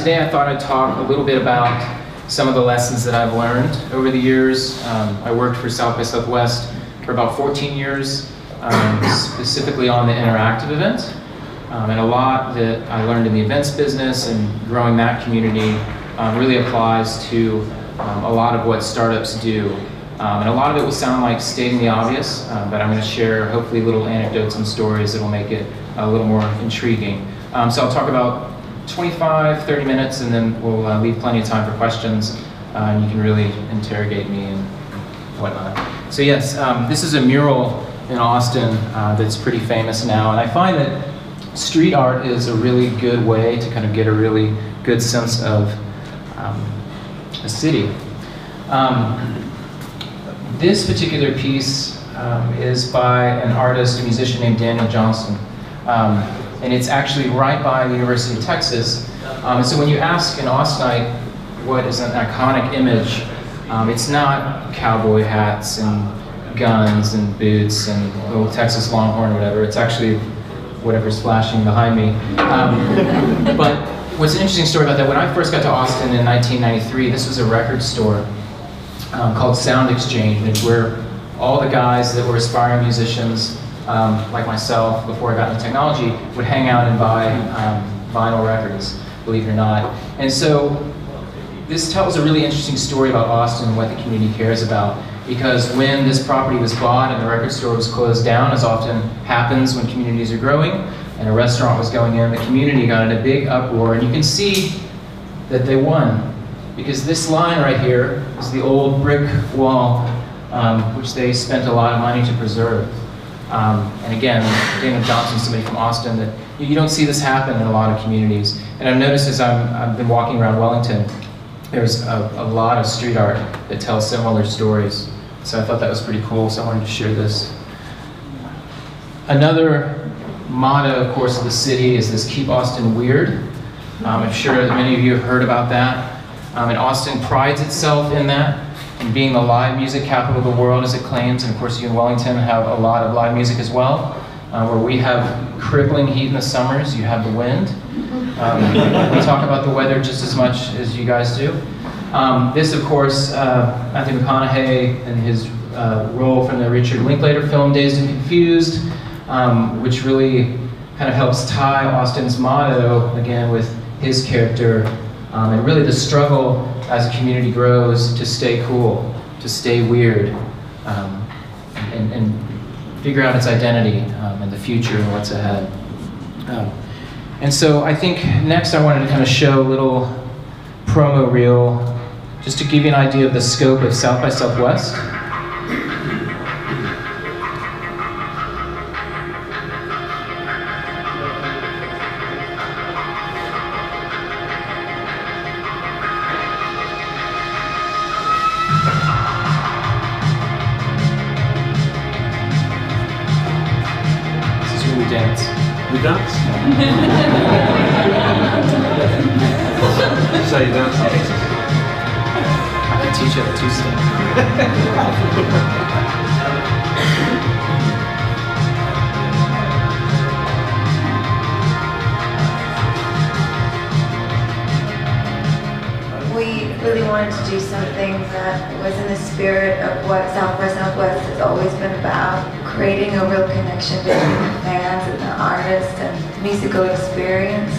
today I thought I'd talk a little bit about some of the lessons that I've learned over the years. I worked for South by Southwest for about 14 years, specifically on the interactive event. And a lot that I learned in the events business and growing that community really applies to a lot of what startups do. And a lot of it will sound like stating the obvious, but I'm going to share hopefully little anecdotes and stories that will make it a little more intriguing. So I'll talk about 25, 30 minutes, and then we'll leave plenty of time for questions, and you can really interrogate me and whatnot. So yes, this is a mural in Austin that's pretty famous now, and I find that street art is a really good way to kind of get a really good sense of a city. This particular piece is by an artist, a musician named Daniel Johnston. And it's actually right by the University of Texas. And so when you ask an Austinite what is an iconic image, it's not cowboy hats and guns and boots and little Texas Longhorn or whatever. It's actually whatever's flashing behind me. But what's an interesting story about that, when I first got to Austin in 1993, this was a record store called Sound Exchange, and it's where all the guys that were aspiring musicians, like myself, before I got into technology, would hang out and buy vinyl records, believe it or not. And so this tells a really interesting story about Austin and what the community cares about, because when this property was bought and the record store was closed down, as often happens when communities are growing, and a restaurant was going in, the community got in a big uproar, and you can see that they won. Because this line right here is the old brick wall, which they spent a lot of money to preserve. And again, Daniel Johnston, somebody from Austin, that you don't see this happen in a lot of communities. And I've noticed as I've been walking around Wellington, there's a lot of street art that tells similar stories. So I thought that was pretty cool, so I wanted to share this. Another motto, of course, of the city is this, "Keep Austin Weird." I'm sure that many of you have heard about that. And Austin prides itself in that, in being the live music capital of the world, as it claims. And of course, you in Wellington have a lot of live music as well, where we have crippling heat in the summers, you have the wind. We talk about the weather just as much as you guys do. This, of course, Matthew McConaughey and his role from the Richard Linklater film, Dazed and Confused, which really kind of helps tie Austin's motto, again, with his character. And really the struggle as a community grows to stay cool, to stay weird, and figure out its identity and the future and what's ahead. And so I think next I wanted to kind of show a little promo reel just to give you an idea of the scope of South by Southwest. We dance. We dance? So you dance in Texas? I teach at a two-step. We really wanted to do something that was in the spirit of what South by Southwest has always been about, creating a real connection between the fans and the artists and musical experience.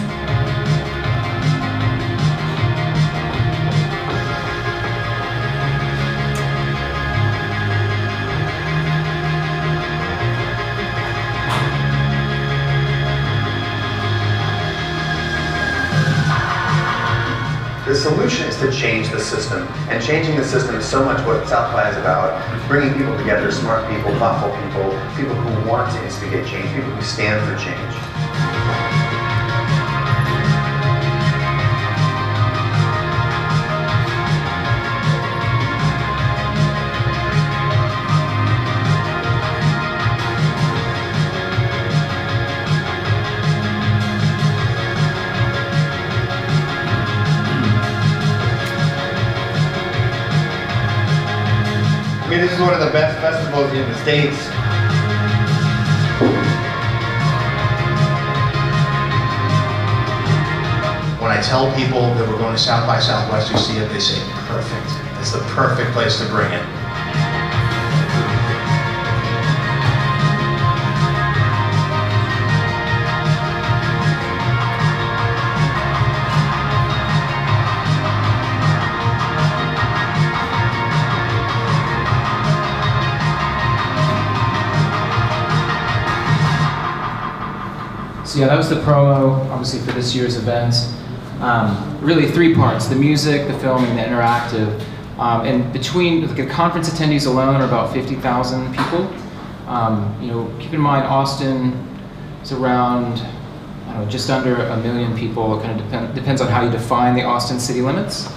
The solution is to change the system, and changing the system is so much what South by is about, bringing people together, smart people, thoughtful people, people who want to instigate change, people who stand for change. I mean, this is one of the best festivals in the States. When I I tell people that we're going to South by Southwest who see it, they say, perfect. It's the perfect place to bring it. So yeah, that was the promo, obviously, for this year's event. Really 3 parts: the music, the film, and the interactive. And between the conference attendees alone are about 50,000 people. You know, keep in mind Austin is around, I don't know, just under 1 million people. It kind of depends on how you define the Austin city limits.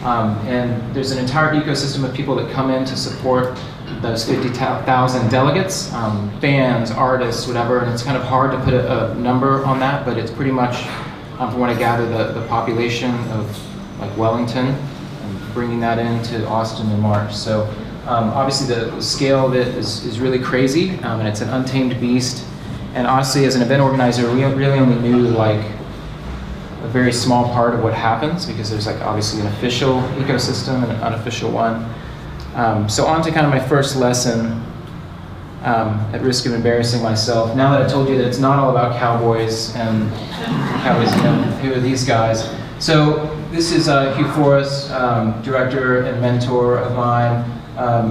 And there's an entire ecosystem of people that come in to support those 50,000 delegates, fans, artists, whatever, and it's kind of hard to put a number on that, but it's pretty much, from what I gather, the population of like Wellington, and bringing that into Austin in March. So obviously the scale of it is really crazy, and it's an untamed beast. And honestly, as an event organizer, we really only knew like a very small part of what happens, because there's like obviously an official ecosystem and an unofficial one. So on to kind of my first lesson, at risk of embarrassing myself. Now that I told you that it's not all about cowboys and cowboys, you know, who are these guys? So this is Hugh Forrest, director and mentor of mine,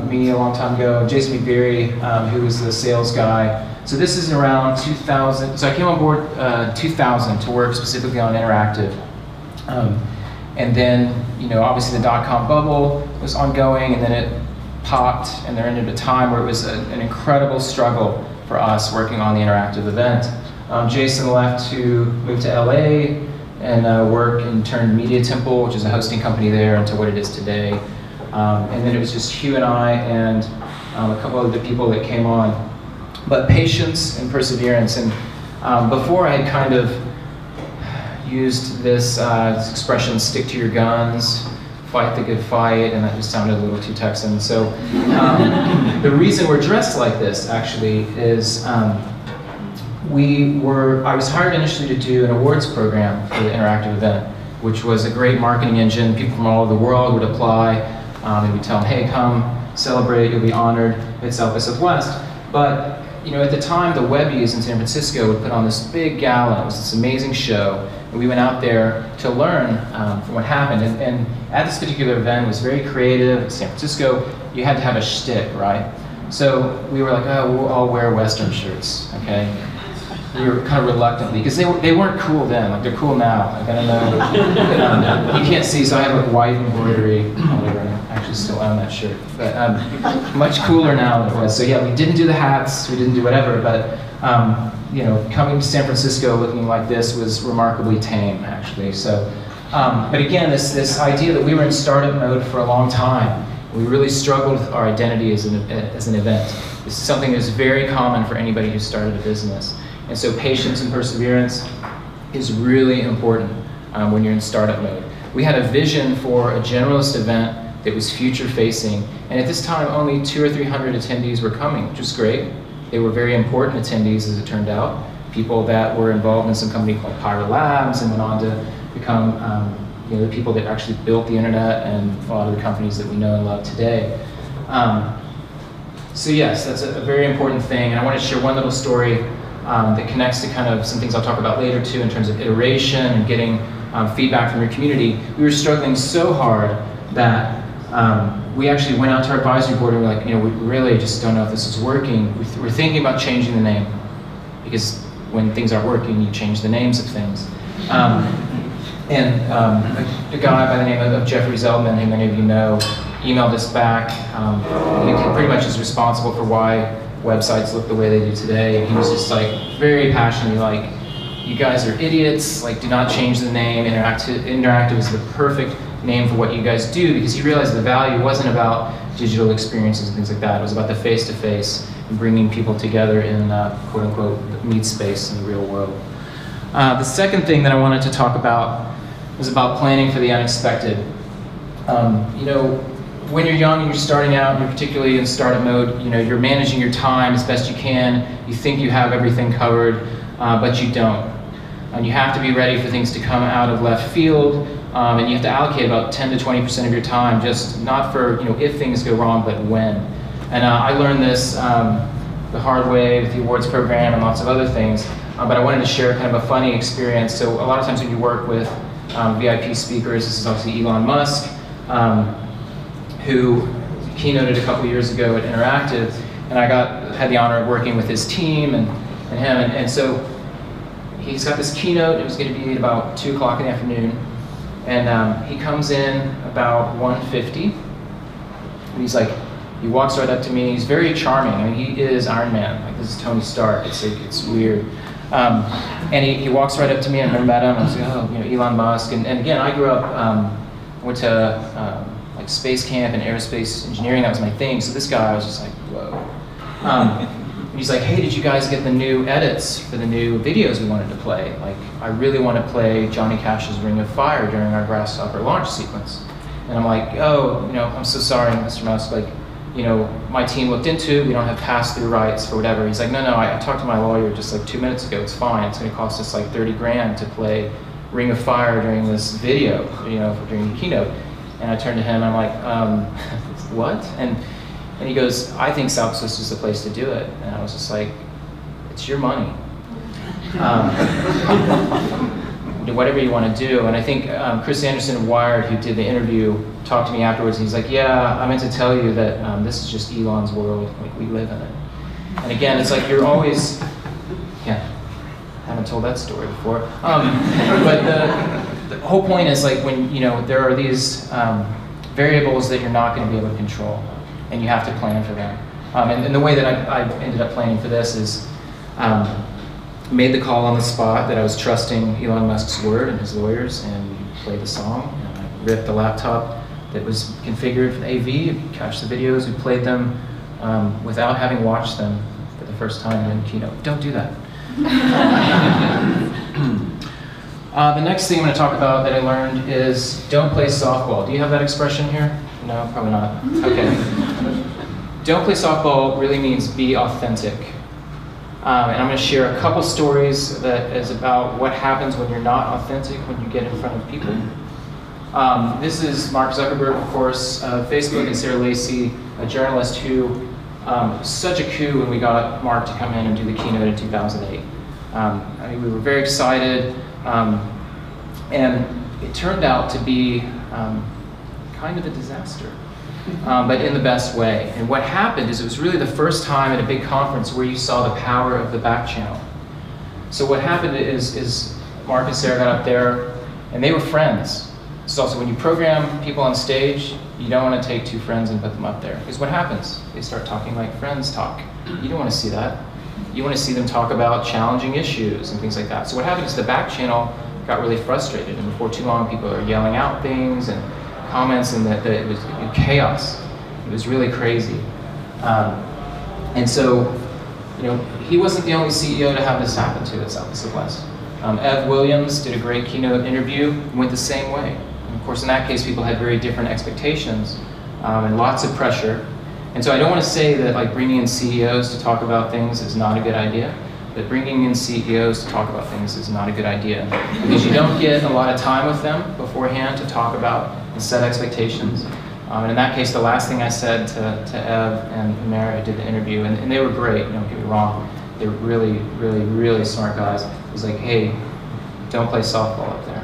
me a long time ago, Jason McBeery, who was the sales guy. So this is around 2000, so I came on board 2000 to work specifically on interactive. And then, you know, obviously the dot-com bubble was ongoing, and then it popped, and there ended a time where it was an incredible struggle for us working on the interactive event. Jason left to move to LA and work and turned Media Temple, which is a hosting company there, into what it is today. And then it was just Hugh and I and a couple other people that came on. But patience and perseverance, and before I had kind of used this expression, stick to your guns, fight the good fight, and that just sounded a little too Texan. So the reason we're dressed like this actually is I was hired initially to do an awards program for the interactive event, which was a great marketing engine. People from all over the world would apply, and we'd tell them, hey, come celebrate, you'll be honored at South by Southwest. But you know, at the time, the Webbies in San Francisco would put on this big gala. It was this amazing show, and we went out there to learn from what happened. And at this particular event, it was very creative. In San Francisco, you had to have a shtick, right? So we were like, oh, we'll all wear Western shirts, okay? We were kind of reluctantly, because they weren't cool then. Like, they're cool now. Like, I don't know. You can't see, so I have like white embroidery all over. I actually still own that shirt, but much cooler now than it was. So yeah, we didn't do the hats, we didn't do whatever, but you know, coming to San Francisco looking like this was remarkably tame, actually. So, but again, this idea that we were in startup mode for a long time. We really struggled with our identity as an event. This is something that's very common for anybody who started a business. And so patience and perseverance is really important when you're in startup mode. We had a vision for a generalist event that was future-facing, and at this time only 200 or 300 attendees were coming, which was great. They were very important attendees, as it turned out. People that were involved in some company called Pyro Labs and went on to become you know, the people that actually built the internet and a lot of the companies that we know and love today. So yes, that's a very important thing, and I want to share one little story that connects to kind of some things I'll talk about later too, in terms of iteration and getting feedback from your community. We were struggling so hard that we actually went out to our advisory board and we're like, you know, we really just don't know if this is working. We're thinking about changing the name, because when things aren't working, you change the names of things. And a guy by the name of Jeffrey Zeldman, who many of you know, emailed us back. He pretty much is responsible for why websites look the way they do today. He was just like very passionately like, you guys are idiots, like do not change the name. Interactive is the perfect name for what you guys do, because he realized the value wasn't about digital experiences and things like that. It was about the face-to-face and bringing people together in quote-unquote meet space in the real world. The second thing that I wanted to talk about was about planning for the unexpected. You know, when you're young and you're starting out, and you're particularly in startup mode, you know, you're managing your time as best you can. You think you have everything covered, but you don't. and you have to be ready for things to come out of left field, and you have to allocate about 10 to 20% of your time, just not for if things go wrong, but when. And I learned this the hard way with the awards program and lots of other things, but I wanted to share kind of a funny experience. So a lot of times when you work with VIP speakers, this is obviously Elon Musk, who keynoted a couple years ago at Interactive, and I had the honor of working with his team and him, and so he's got this keynote. It was going to be at about 2 o'clock in the afternoon, and he comes in about 1:50, and he's like, he walks right up to me. He's very charming. I mean, he is Iron Man. Like, this is Tony Stark. It's weird. And he walks right up to me, and I met him. I was like, oh, Elon Musk. And again, I grew up, went to like space camp and aerospace engineering. That was my thing. So this guy, I was just like, whoa. He's like, hey, did you guys get the new edits for the new videos we wanted to play? Like, I really want to play Johnny Cash's Ring of Fire during our Grasshopper launch sequence. And I'm like, oh, I'm so sorry, Mr. Musk. Like, my team looked into it. We don't have pass-through rights for whatever. He's like, no, I talked to my lawyer just like 2 minutes ago. It's fine. It's going to cost us like 30 grand to play Ring of Fire during this video, during the keynote. And I turned to him and I'm like, what? And he goes, I think Southwest is the place to do it. And I was just like, it's your money. Do whatever you want to do. And I think Chris Anderson of Wired, who did the interview, talked to me afterwards, and he's like, yeah, I meant to tell you that this is just Elon's world, like we live in it. And again, it's like you're always, I haven't told that story before. But the whole point is like when, there are these variables that you're not going to be able to control, and you have to plan for them. And the way that I ended up planning for this is, made the call on the spot that I was trusting Elon Musk's word and his lawyers, and played the song. And I ripped the laptop that was configured for the AV, cached the videos, we played them without having watched them for the first time in keynote. Don't do that. The next thing I'm going to talk about that I learned is don't play softball. Do you have that expression here? No, probably not. Okay. Don't play softball really means be authentic. And I'm going to share a couple stories that is about what happens when you're not authentic when you get in front of people. This is Mark Zuckerberg, of course, Facebook, and Sarah Lacey, a journalist who, such a coup when we got Mark to come in and do the keynote in 2008. We were very excited, and it turned out to be kind of a disaster. But in the best way. And what happened is it was really the first time at a big conference where you saw the power of the back channel. So what happened is Mark and Sarah got up there, and they were friends. So also when you program people on stage, you don't want to take 2 friends and put them up there. Because what happens? They start talking like friends talk. You don't want to see that. You want to see them talk about challenging issues and things like that. So what happened is the back channel got really frustrated, and before too long people are yelling out things and comments, and that it was chaos. It was really crazy. And so, he wasn't the only CEO to have this happen to at Southwest. Ev Williams did a great keynote interview, went the same way. And of course, in that case, people had very different expectations and lots of pressure. And so I don't want to say that like bringing in CEOs to talk about things is not a good idea, but bringing in CEOs to talk about things is not a good idea. Because you don't get a lot of time with them beforehand to talk about and set expectations. And in that case, the last thing I said to Ev and Mary, who did the interview, and they were great, don't get me wrong, they were really, really, really smart guys. It was like, hey, don't play softball up there.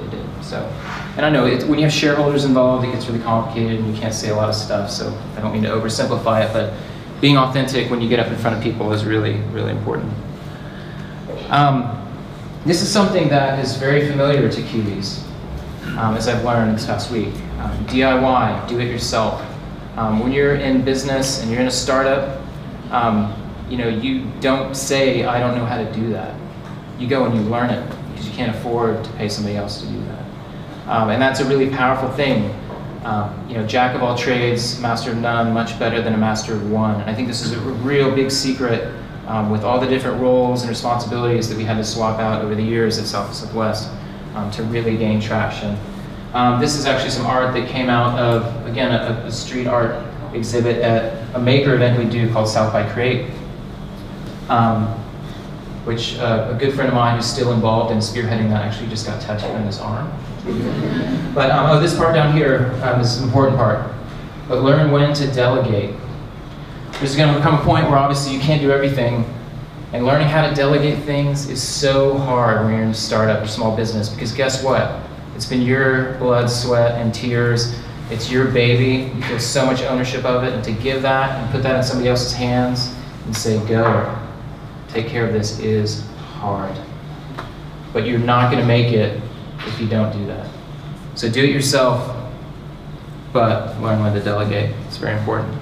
They did. So, and I know when you have shareholders involved, it gets really complicated and you can't say a lot of stuff, so I don't mean to oversimplify it, but being authentic when you get up in front of people is really, really important. This is something that is very familiar to Kiwis, as I've learned this past week. DIY, do it yourself. When you're in business and you're in a startup, you don't say, I don't know how to do that. You go and you learn it because you can't afford to pay somebody else to do that. And that's a really powerful thing. Jack of all trades, master of none, much better than a master of one. And I think this is a real big secret with all the different roles and responsibilities that we had to swap out over the years at Southwest to really gain traction. This is actually some art that came out of, again, a street art exhibit at a maker event we do called South by Create. What which a good friend of mine who's still involved in spearheading that actually just got tattooed on his arm. But oh, this part down here is an important part. But learn when to delegate. There's going to become a point where obviously you can't do everything, and learning how to delegate things is so hard when you're in a startup or small business, because guess what? It's been your blood, sweat, and tears. It's your baby. You feel so much ownership of it, and to give that and put that in somebody else's hands and say, go, take care of this is hard. But you're not going to make it if you don't do that. So do it yourself, but learn when to delegate. It's very important.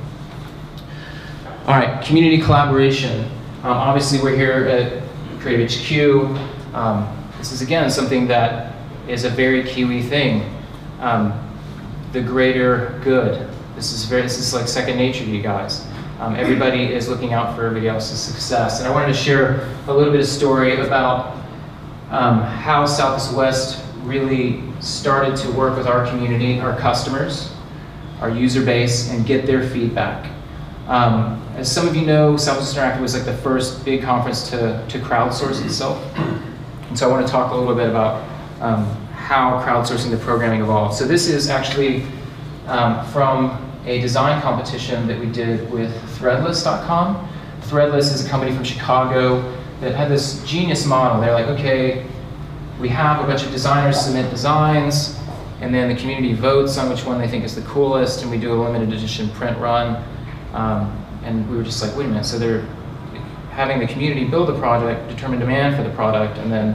All right, community collaboration. Obviously, we're here at Creative HQ. This is, again, something that is a very Kiwi thing. The greater good. This is like second nature to you guys. Everybody is looking out for everybody else's success. And I wanted to share a little bit of story about how Southwest West really started to work with our community, our customers, our user base, and get their feedback. As some of you know, Southwest Interactive was like the first big conference to crowdsource itself. And so I want to talk a little bit about how crowdsourcing the programming evolved. So this is actually from a design competition that we did with Threadless.com. Threadless is a company from Chicago that had this genius model. They're like, okay, we have a bunch of designers submit designs, and then the community votes on which one they think is the coolest, and we do a limited edition print run. And we were just like, wait a minute, so they're having the community build a project, determine demand for the product, and then,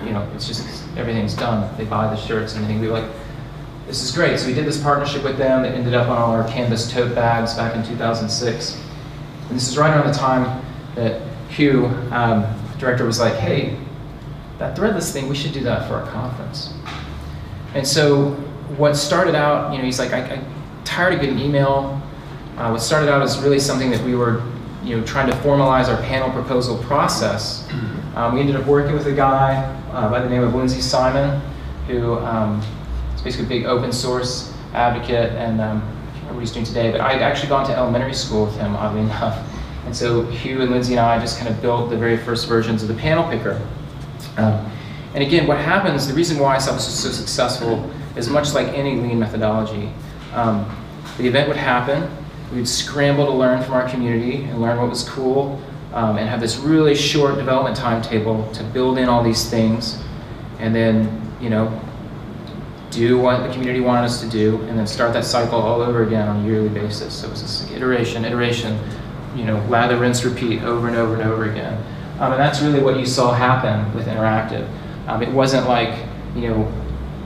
you know, it's just, everything's done. They buy the shirts and everything. We were like, this is great. So we did this partnership with them that ended up on all our canvas tote bags back in 2006. And this is right around the time that Hugh, director, was like, hey, that Threadless thing, we should do that for our conference. And so what started out, you know, he's like, I'm tired of getting email. What started out as really something that we were, you know, trying to formalize our panel proposal process. We ended up working with a guy by the name of Lindsay Simon, who is basically a big open source advocate, and I can't remember what he's doing today, but I'd actually gone to elementary school with him, oddly enough. And so Hugh and Lindsay and I just kind of built the very first versions of the panel picker. And again, what happens, the reason why Southwest was so successful is much like any lean methodology. The event would happen, we'd scramble to learn from our community and learn what was cool, and have this really short development timetable to build in all these things, and then, you know, do what the community wanted us to do, and then start that cycle all over again on a yearly basis. So it was this like iteration, you know, lather, rinse, repeat over and over and over again. And that's really what you saw happen with Interactive. It wasn't like, you know,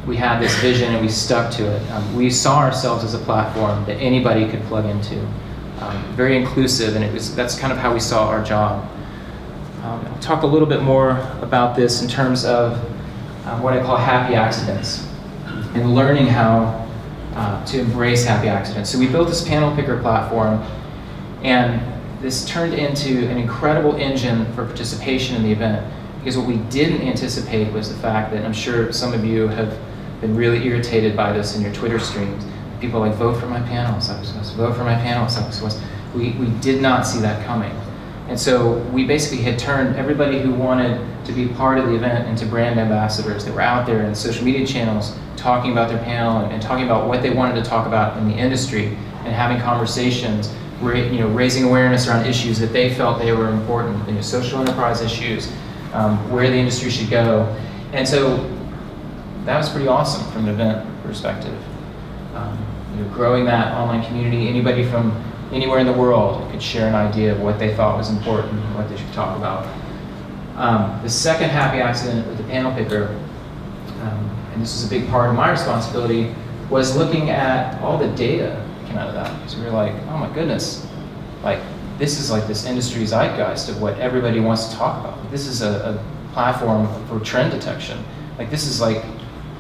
we had this vision and we stuck to it. We saw ourselves as a platform that anybody could plug into. Very inclusive, and that's kind of how we saw our job. I'll talk a little bit more about this in terms of what I call happy accidents, and learning how to embrace happy accidents. So we built this panel picker platform, and this turned into an incredible engine for participation in the event, because what we didn't anticipate was the fact that, and I'm sure some of you have been really irritated by this in your Twitter streams. People are like, vote for my panel, vote for my panel, we did not see that coming. And so we basically had turned everybody who wanted to be part of the event into brand ambassadors that were out there in social media channels talking about their panel and talking about what they wanted to talk about in the industry, and having conversations, you know, raising awareness around issues that they felt they were important, you know, social enterprise issues, where the industry should go. And so that was pretty awesome from an event perspective. You know, growing that online community, anybody from anywhere in the world could share an idea of what they thought was important and what they should talk about. The second happy accident with the panel picker, and this was a big part of my responsibility, was looking at all the data that came out of that. Because we were like, oh my goodness, like this is like this industry zeitgeist of what everybody wants to talk about. This is a platform for trend detection. Like this is like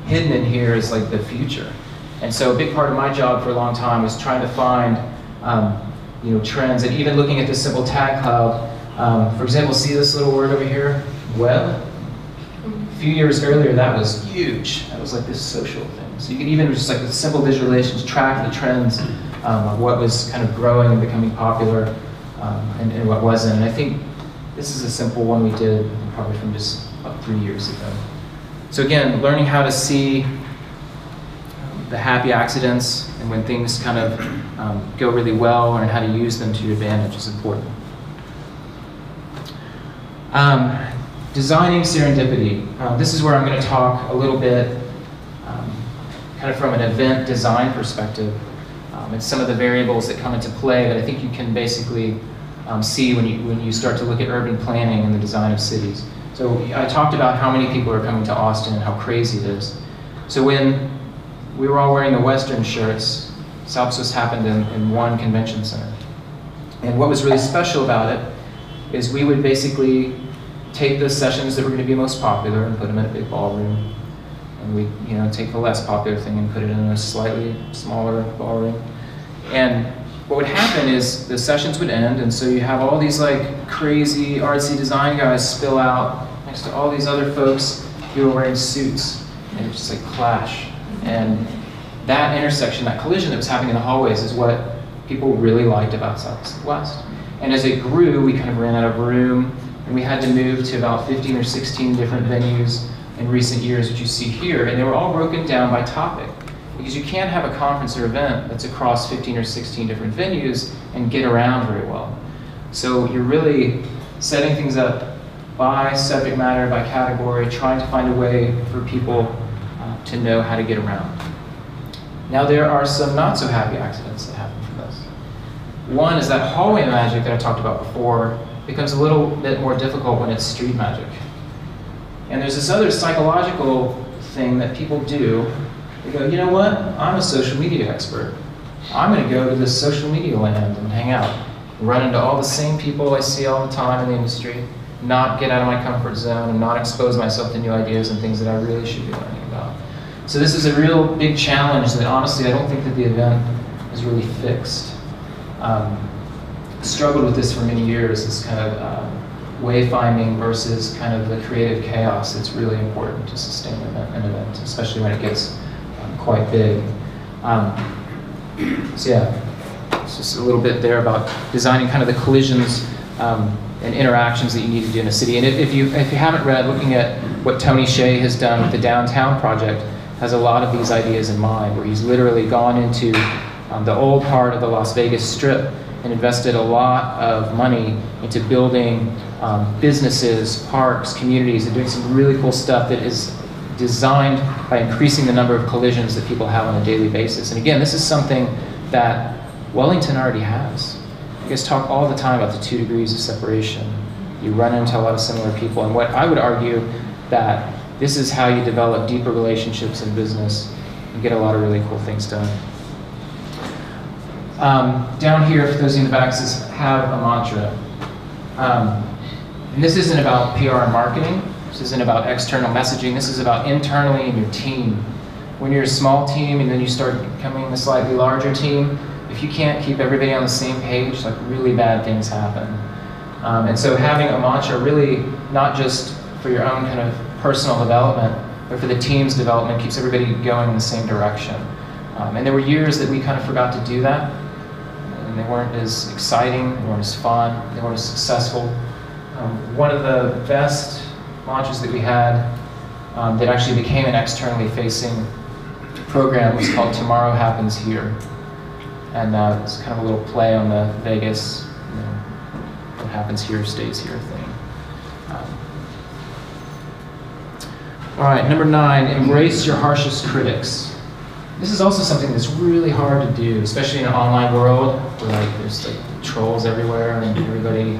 hidden in here is like the future. And so a big part of my job for a long time was trying to find you know, trends, and even looking at this simple tag cloud. For example, see this little word over here, web? A few years earlier, that was huge. That was like this social thing. So you could even just like with simple visualizations track the trends of what was kind of growing and becoming popular, and what wasn't. And I think This is a simple one we did probably from just about 3 years ago. So again, learning how to see the happy accidents and when things kind of go really well, and how to use them to your advantage is important. Designing serendipity. This is where I'm going to talk a little bit kind of from an event design perspective. And some of the variables that come into play that I think you can basically see when you start to look at urban planning and the design of cities. So I talked about how many people are coming to Austin and how crazy it is. So when we were all wearing the Western shirts, Southwest happened in one convention center. And what was really special about it is we would basically take the sessions that were going to be most popular and put them in a big ballroom. And we, take the less popular thing and put it in a slightly smaller ballroom. And what would happen is the sessions would end, and so you have all these like crazy artsy design guys spill out next to all these other folks who are wearing suits, and it's just like clash. And that intersection, that collision that was happening in the hallways is what people really liked about Southwest. And as it grew, we kind of ran out of room, and we had to move to about 15 or 16 different venues in recent years, which you see here, and they were all broken down by topic. Because you can't have a conference or event that's across 15 or 16 different venues and get around very well. So you're really setting things up by subject matter, by category, trying to find a way for people to know how to get around. Now there are some not so happy accidents that happen from this. One is that hallway magic that I talked about before becomes a little bit more difficult when it's street magic. And there's this other psychological thing that people do. They go, you know what? I'm a social media expert. I'm going to go to this social media land and hang out, run into all the same people I see all the time in the industry, not get out of my comfort zone, and not expose myself to new ideas and things that I really should be learning about. So this is a real big challenge that honestly I don't think that the event is really fixed. Struggled with this for many years, this kind of wayfinding versus kind of the creative chaos that's really important to sustain an event, especially when it gets quite big. So yeah, it's just a little bit there about designing kind of the collisions and interactions that you need to do in a city. And if you haven't read, looking at what Tony Hsieh has done with the Downtown Project has a lot of these ideas in mind, where he's literally gone into the old part of the Las Vegas Strip and invested a lot of money into building businesses, parks, communities, and doing some really cool stuff that is designed by increasing the number of collisions that people have on a daily basis. And again, this is something that Wellington already has. You guys talk all the time about the 2 degrees of separation. You run into a lot of similar people, and what I would argue that this is how you develop deeper relationships in business and get a lot of really cool things done. Down here, for those in the back, says have a mantra. And this isn't about PR and marketing. This isn't about external messaging. This is about internally in your team. When you're a small team and then you start becoming a slightly larger team, if you can't keep everybody on the same page, like really bad things happen. And so having a mantra really not just for your own kind of personal development, but for the team's development, keeps everybody going in the same direction. And there were years that we kind of forgot to do that. And they weren't as exciting, they weren't as fun, they weren't as successful. One of the best launches that we had that actually became an externally facing program was called Tomorrow Happens Here. And it's kind of a little play on the Vegas, what happens here stays here thing. All right, number 9, embrace your harshest critics. This is also something that's really hard to do, especially in an online world where there's trolls everywhere and everybody,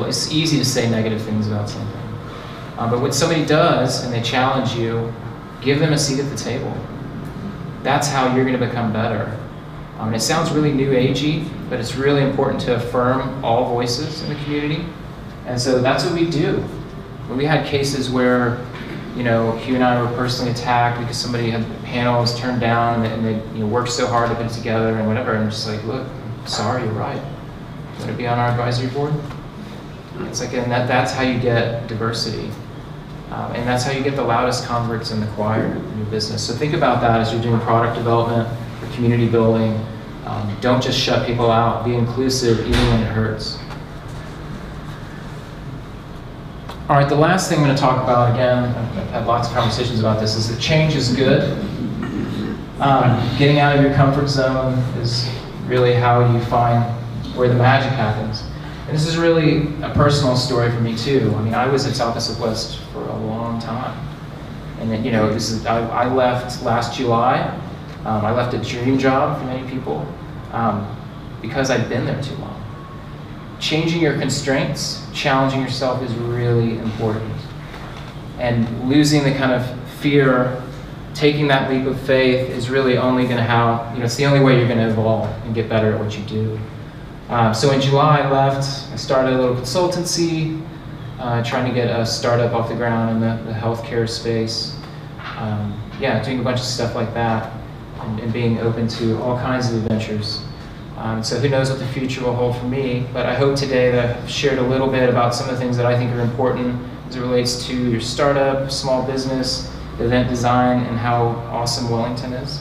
it's easy to say negative things about something. But when somebody does and they challenge you, give them a seat at the table. That's how you're going to become better. And it sounds really new agey, but it's really important to affirm all voices in the community. And so that's what we do. When we had cases where Hugh and I were personally attacked because somebody had panels turned down and they worked so hard to put it together and whatever, and just like, look, sorry, you're right. You want to be on our advisory board? It's like, and that's how you get diversity. And that's how you get the loudest converts in the choir in your business. So think about that as you're doing product development or community building. Don't just shut people out. Be inclusive even when it hurts. All right, the last thing I'm going to talk about, again, I've had lots of conversations about this, is that change is good. Getting out of your comfort zone is really how you find where the magic happens. And this is really a personal story for me too. I mean, I was at South by Southwest for a long time. And then, you know, I left last July. I left a dream job for many people because I'd been there too long. Changing your constraints, challenging yourself is really important. And losing the kind of fear, taking that leap of faith is really only going to have, you know, it's the only way you're going to evolve and get better at what you do. So in July I left, I started a little consultancy, trying to get a startup off the ground in the healthcare space. Yeah, doing a bunch of stuff like that and being open to all kinds of adventures. So who knows what the future will hold for me, but I hope today that I've shared a little bit about some of the things that I think are important as it relates to your startup, small business, event design, and how awesome Wellington is.